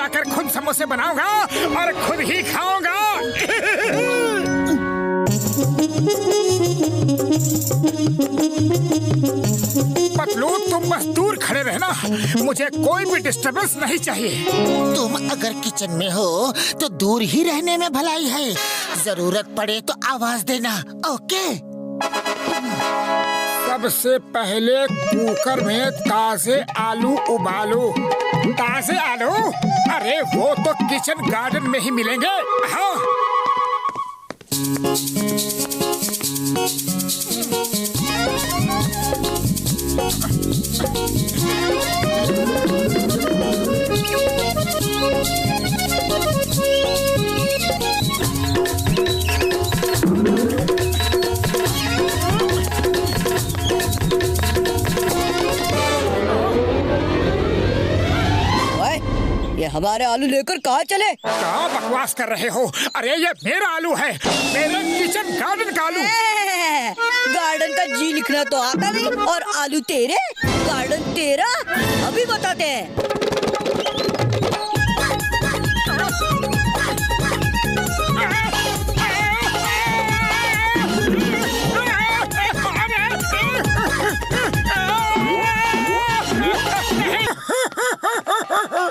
जाकर खुद समोसे बनाऊंगा और खुद ही खाऊंगा। पतलू, तुम बस दूर खड़े रहना, मुझे कोई भी डिस्टर्बेंस नहीं चाहिए। तुम अगर किचन में हो तो दूर ही रहने में भलाई है, जरूरत पड़े तो आवाज देना, ओके? सबसे पहले कुकर में ताजे आलू उबालो। ताजे आलू? अरे वो तो किचन गार्डन में ही मिलेंगे। हाँ। ये हमारे आलू लेकर कहाँ चले? क्या बकवास कर रहे हो? अरे ये मेरा आलू है, मेरे किचन गार्डन का आलू। गार्डन का जी लिखना तो आता नहीं और आलू तेरे, गार्डन तेरा। अभी बताते हैं।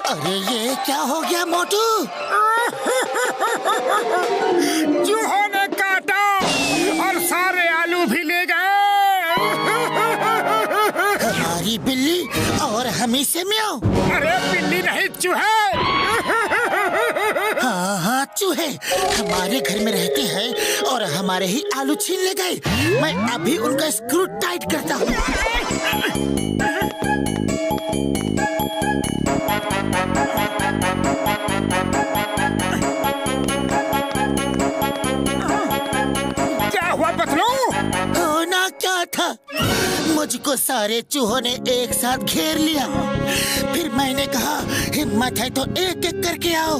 अरे ये क्या हो गया मोटू? चूहों ने काटा और सारे आलू भी ले गए। हमारी बिल्ली और हमी से म्याऊं। अरे बिल्ली नहीं, चूहे। हाँ हाँ चूहे हमारे घर में रहते हैं और हमारे ही आलू छीन ले गए। मैं अभी उनका स्क्रू टाइट करता हूँ। क्या हुआ पतलू? होना क्या था, मुझको सारे चूहों ने एक साथ घेर लिया। फिर मैंने कहा हिम्मत है तो एक एक करके आओ।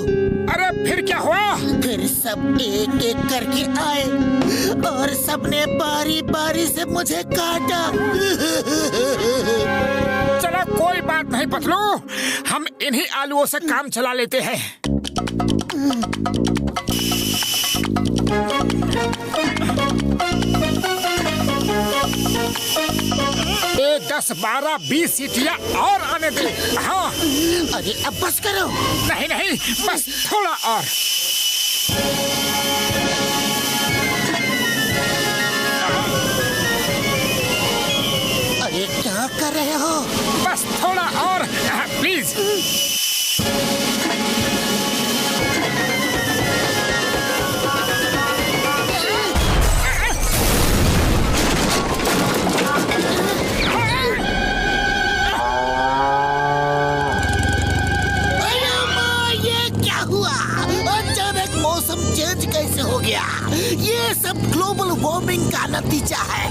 अरे फिर क्या हुआ? फिर सब एक एक करके आए और सबने बारी बारी से मुझे काटा। चलो कोई बात नहीं पतलू, हम इन्हीं आलूओं से काम चला लेते हैं। 10, 12, 20 सीटियाँ और आने दे। हाँ। अरे अब बस करो। नहीं नहीं, बस थोड़ा और। अरे क्या कर रहे हो? बस थोड़ा और, प्लीज। चेंज कैसे हो गया? ये सब ग्लोबल वार्मिंग का नतीजा है।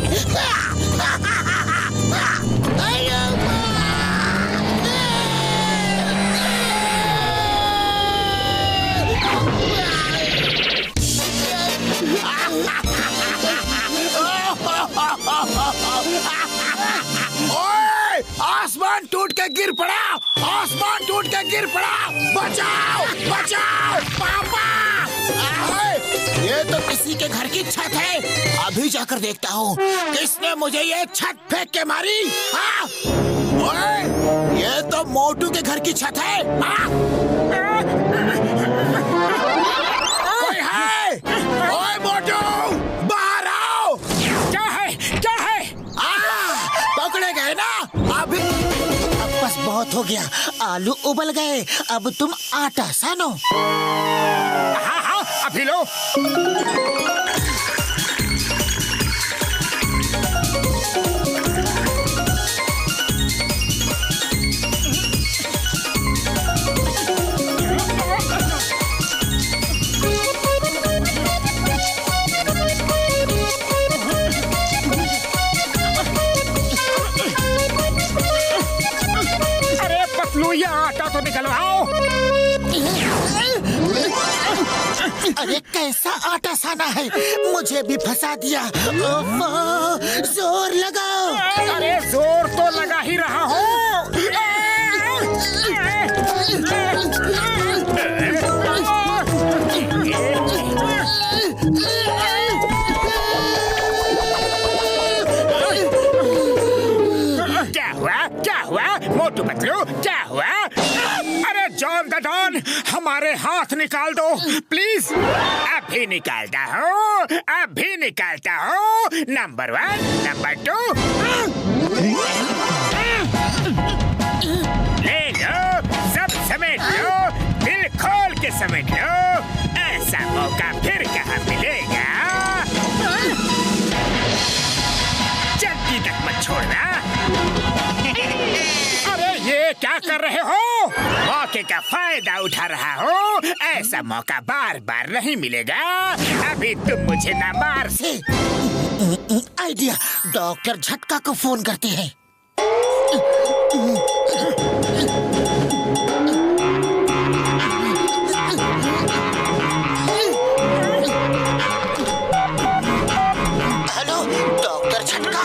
ओए, आसमान टूट के गिर पड़ा, आसमान टूट के गिर पड़ा। बचाओ बचाओ पापा। ये तो किसी के घर की छत है, अभी जाकर देखता हूँ किसने मुझे ये छत फेंक के मारी। हाँ? ओए, ये तो मोटू के घर की छत है। हाँ? कोई है? ओए मोटू, बाहर आओ। क्या है, क्या है? पकड़े गए ना अभी। अब बस बहुत हो गया, आलू उबल गए, अब तुम आटा सानो। हाँ हाँ, अभी लो। अरे पतलू, ये आटा तो निकलवाओ। अरे कैसा आटा साना है, मुझे भी फंसा दिया। जोर लगाओ। अरे जोर तो लगा ही रहा हूँ। मोटू पतलू क्या हुआ? अरे जॉन द डॉन, हमारे हाथ निकाल दो प्लीज। अभी निकालता हूँ, अभी निकालता हूँ। Number 1, number 2। ले लो, सब समेट लो, दिल खोल के समेट लो। ऐसा मौका फिर कहाँ मिलेगा? चक्की तक मत छोड़ना। अरे ये क्या कर रहे हो? मौके का फायदा उठा रहा हो। ऐसा मौका बार बार नहीं मिलेगा। अभी तुम मुझे ना मार से। आइडिया, डॉक्टर झटका को फोन करते हैं। हेलो डॉक्टर झटका।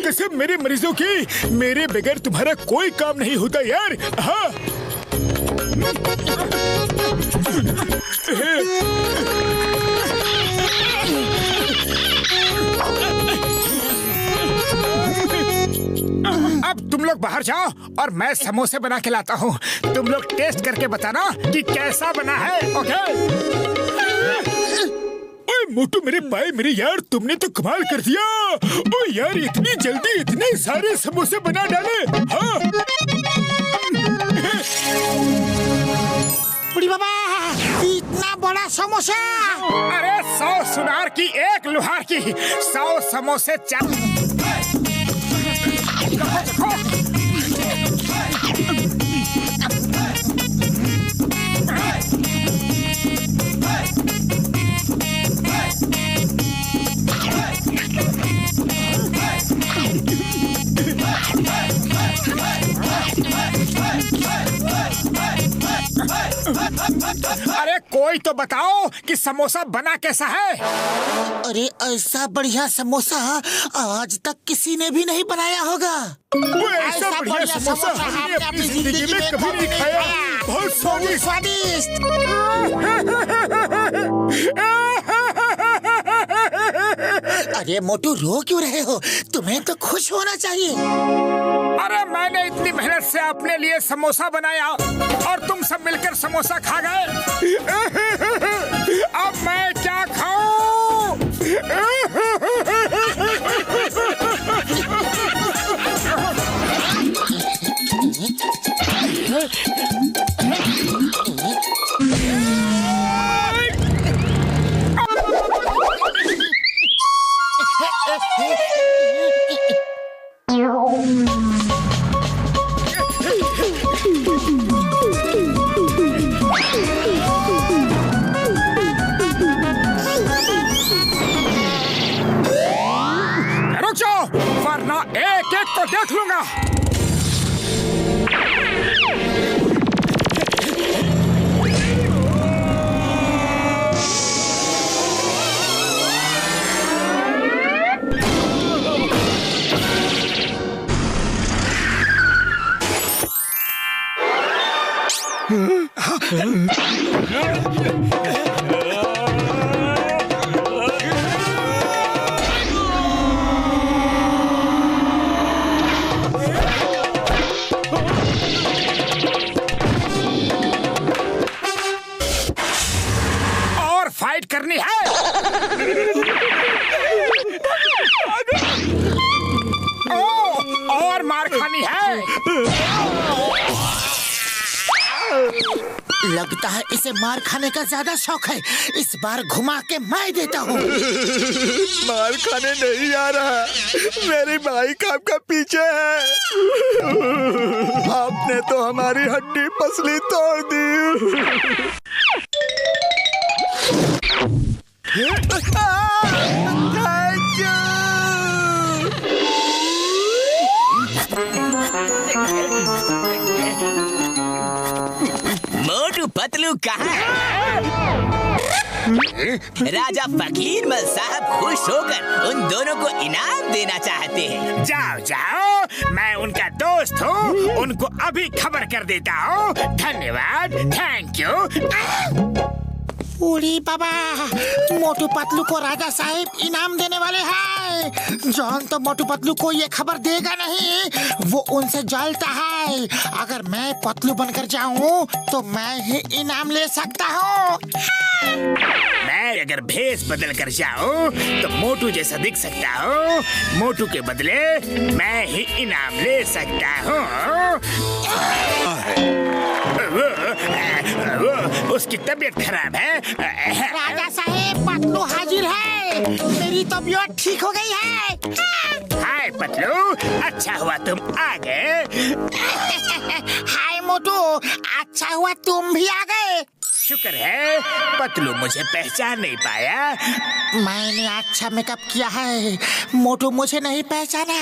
कसम मेरे मरीजों की, मेरे बगैर तुम्हारा कोई काम नहीं होता यार। हाँ। अब तुम लोग बाहर जाओ और मैं समोसे बना के लाता हूँ। तुम लोग टेस्ट करके बताना कि कैसा बना है। ओके? मोटू मेरे भाई मेरे यार, तुमने तो कमाल कर दिया। ओ यार, इतनी जल्दी इतने सारे समोसे बना डाले। हाँ। बुढ़ी बाबा, इतना बड़ा समोसा। अरे 100 सुनार की 1 लुहार की, 100 समोसे अरे कोई तो बताओ कि समोसा बना कैसा है? अरे ऐसा बढ़िया समोसा आज तक किसी ने भी नहीं बनाया होगा। वो ऐसा बढ़िया समोसा हमने अपनी जिंदगी में कभी नहीं खाया। बहुत स्वादिष्ट। अरे मोटू, रो क्यों रहे हो? तुम्हें तो खुश होना चाहिए। अरे मैंने इतनी मेहनत से अपने लिए समोसा बनाया और तुम सब मिलकर समोसा खा गए। अब मैं क्या खाऊं? रुक जाओ, वरना एक एक को देख लूंगा। और फाइट करनी है। और मार खानी है। लगता है इसे मार खाने का ज्यादा शौक है। इस बार घुमा के मैं देता हूँ। मार खाने नहीं आ रहा, मेरी भाई का आपका पीछे है। आपने तो हमारी हड्डी पसली तोड़ दी। मोटू पतलू कहाँ है? राजा फकीरमल साहब खुश होकर उन दोनों को इनाम देना चाहते हैं। जाओ जाओ, मैं उनका दोस्त हूँ, उनको अभी खबर कर देता हूँ। धन्यवाद, थैंक यू। उड़ी बाबा, मोटू पतलू को राजा साहिब इनाम देने वाले हैं। जॉन तो मोटू पतलू को ये खबर देगा नहीं, वो उनसे जलता है। अगर मैं पतलू बनकर जाऊं तो मैं ही इनाम ले सकता हूँ। मैं अगर भेष बदल कर जाऊं तो मोटू जैसा दिख सकता हूँ। मोटू के बदले मैं ही इनाम ले सकता हूँ। उसकी तबीयत खराब है। राजा साहिब, पतलू हाजिर है। मेरी तबीयत ठीक हो गई है। हाय पतलू, अच्छा हुआ तुम आ गए। हाय मोटू, अच्छा हुआ तुम भी आ गए। शुक्र है पतलू मुझे पहचान नहीं पाया। मैंने अच्छा मेकअप किया है, मोटू मुझे नहीं पहचाना।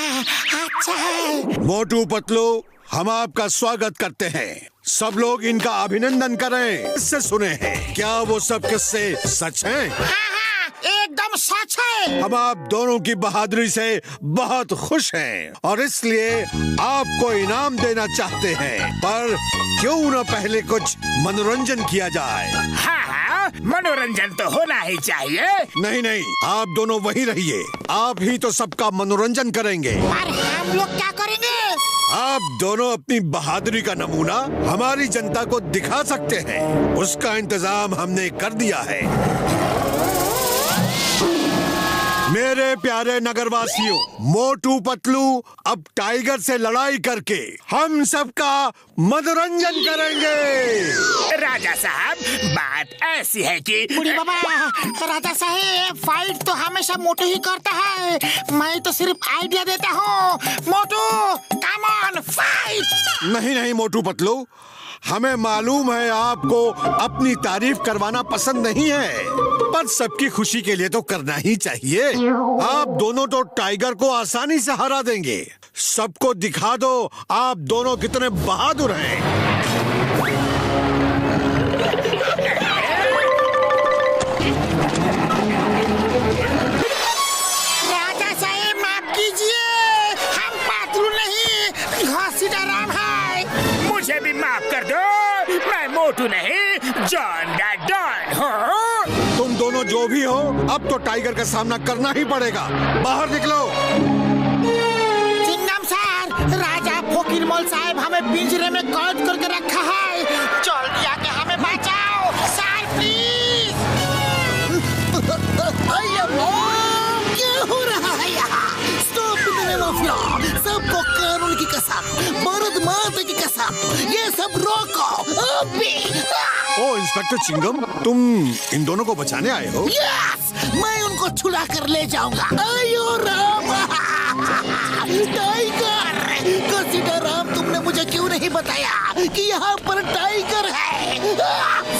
अच्छा है। मोटू पतलू, हम आपका स्वागत करते हैं। सब लोग इनका अभिनंदन करें। इससे सुने हैं, क्या वो सब किस्से सच हैं? हाँ, एकदम सच है। हम आप दोनों की बहादुरी से बहुत खुश हैं और इसलिए आपको इनाम देना चाहते हैं। पर क्यों न पहले कुछ मनोरंजन किया जाए? हाँ, मनोरंजन तो होना ही चाहिए। नहीं नहीं, आप दोनों वहीं रहिए। आप ही तो सबका मनोरंजन करेंगे। पर हम लोग क्या करेंगे? आप दोनों अपनी बहादुरी का नमूना हमारी जनता को दिखा सकते हैं। उसका इंतजाम हमने कर दिया है। मेरे प्यारे नगरवासियों, मोटू पतलू अब टाइगर से लड़ाई करके हम सबका मनोरंजन करेंगे। राजा साहब, बात ऐसी है कि बुढ़ी बाबा, राजा साहब फाइट तो हमेशा मोटू ही करता है। मैं तो सिर्फ आइडिया देता हूँ। मोटू, कम ऑन, फाइट। नहीं नहीं मोटू पतलू, हमें मालूम है आपको अपनी तारीफ करवाना पसंद नहीं है, पर सबकी खुशी के लिए तो करना ही चाहिए। आप दोनों तो टाइगर को आसानी से हरा देंगे। सबको दिखा दो आप दोनों कितने बहादुर हैं। राजा साहब माफ कीजिए, हम पतलू नहीं, घसीटाराम है। मुझे भी माफ कर दो। मैं मोटू नहीं, जॉन द डॉन हूँ। तुम दोनों जो भी हो, अब तो टाइगर का सामना करना ही पड़ेगा। बाहर निकलो। चिंगम सर, राजा फोकिरमोल साहब हमें पिंजरे में कैद करके रखा है। जल्दी आके हमें बचाओ सर, प्लीज। क्या हो रहा है यहाँ? Stop the name of law. सबको कानून की कसम, भारत माता की कसम, ये सब रोको अभी। ओ इंस्पेक्टर चिंगम, तुम इन दोनों को बचाने आए हो? यस, मैं उनको छुड़ा कर ले जाऊंगा। आयो राम, टाइगर। घसीटाराम, तुमने मुझे क्यों नहीं बताया कि यहाँ पर टाइगर है?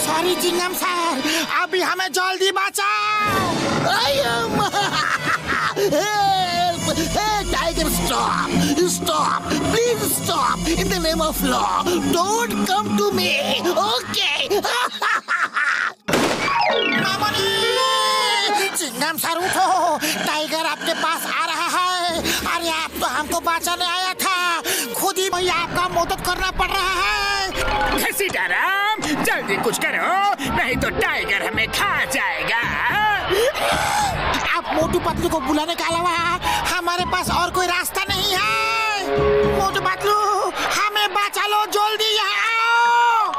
सॉरी चिंगम सर, अभी हमें जल्दी बचाओ। Tiger, stop, stop, please stop. In the name of law, don't come to me, okay? चिंगम सर उठो, टाइगर आपके पास आ रहा है। अरे आप तो हमको बचाने आया था, खुद ही भाई आपका मदद करना पड़ रहा है। घसीटाराम, जल्दी कुछ करो, नहीं तो टाइगर हमें खा जाएगा। आप मोटू पतलू को बुलाने के अलावा हमारे पास और कोई रास्ता नहीं है। मोटू पतलू, हमें बचा लो, जल्दी यहाँ आओ।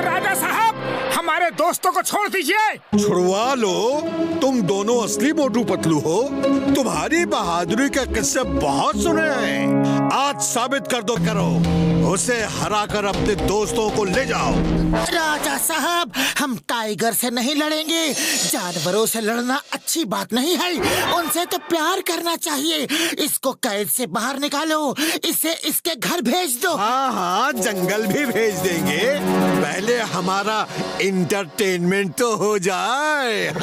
राजा साहब, हमारे दोस्तों को छोड़ दीजिए। छुड़वा लो। तुम दोनों असली मोटू पतलू हो। तुम्हारी बहादुरी के किस्से बहुत सुने हैं। आज साबित कर दो, करो। उसे हराकर अपने दोस्तों को ले जाओ। राजा साहब, हम टाइगर से नहीं लड़ेंगे। जानवरों से लड़ना अच्छी बात नहीं है। उनसे तो प्यार करना चाहिए। इसको कैद से बाहर निकालो, इसे इसके घर भेज दो। हाँ हाँ, जंगल भी भेज देंगे। पहले हमारा इंटरटेनमेंट तो हो जाए।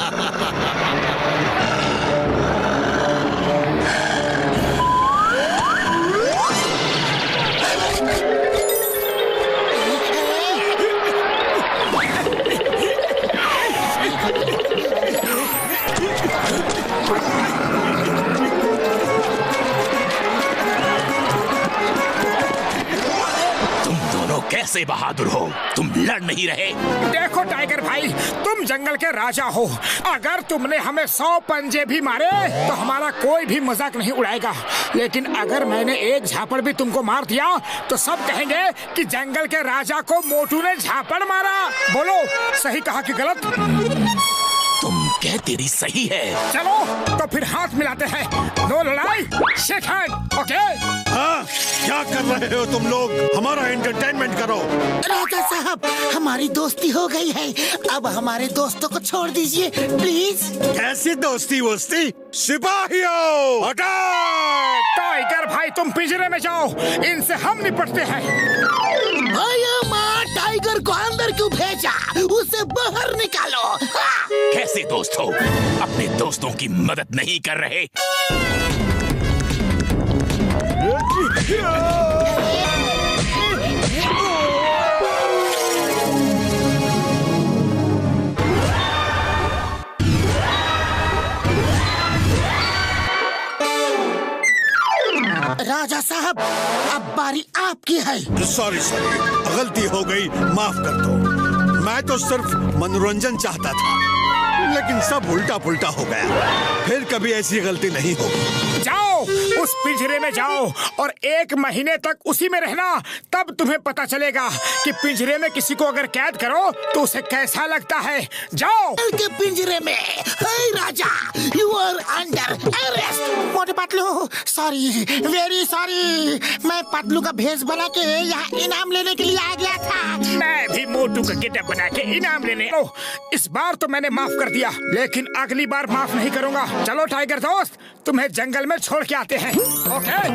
कैसे बहादुर हो, तुम लड़ नहीं रहे? देखो टाइगर भाई, तुम जंगल के राजा हो। अगर तुमने हमें 100 पंजे भी मारे तो हमारा कोई भी मजाक नहीं उड़ाएगा। लेकिन अगर मैंने एक झापड़ भी तुमको मार दिया तो सब कहेंगे कि जंगल के राजा को मोटू ने झापड़ मारा। बोलो, सही कहा कि गलत? तुम कहते रही सही है। चलो तो फिर हाथ मिलाते हैं। नो लड़ाई, शेक हैंड, ओके? हाँ, क्या कर रहे हो तुम लोग? हमारा एंटरटेनमेंट करो। राजा साहब, हमारी दोस्ती हो गई है, अब हमारे दोस्तों को छोड़ दीजिए प्लीज। कैसी दोस्ती वोस्ती? सिपाहियों, अटैक! टाइगर भाई, तुम पिंजरे में जाओ, इनसे हम निपटते हैं। अरे माँ, टाइगर को अंदर क्यों भेजा? उसे बाहर निकालो। हाँ। कैसे दोस्त हो, अपने दोस्तों की मदद नहीं कर रहे? राजा साहब, अब बारी आपकी है। सॉरी, गलती हो गई, माफ कर दो। मैं तो सिर्फ मनोरंजन चाहता था, लेकिन सब उल्टा पुल्टा हो गया। फिर कभी ऐसी गलती नहीं होगी। जाओ, उस पिंजरे में जाओ और 1 महीने तक उसी में रहना। तब तुम्हें पता चलेगा कि पिंजरे में किसी को अगर कैद करो तो उसे कैसा लगता है। जाओ के पिंजरे में। हे राजा, यू आर अंडर अरेस्ट। मोटे पतलू, सॉरी, वेरी सॉरी। मैं पतलू का भेष बना के यहाँ इनाम लेने के लिए आ गया था। मैं भी मोटू का गेटअप बना के इनाम लेने। इस बार तो मैंने माफ कर दिया, लेकिन अगली बार माफ नहीं करूंगा। चलो टाइगर दोस्त, तुम्हें जंगल में छोड़ के आते हैं। ओके?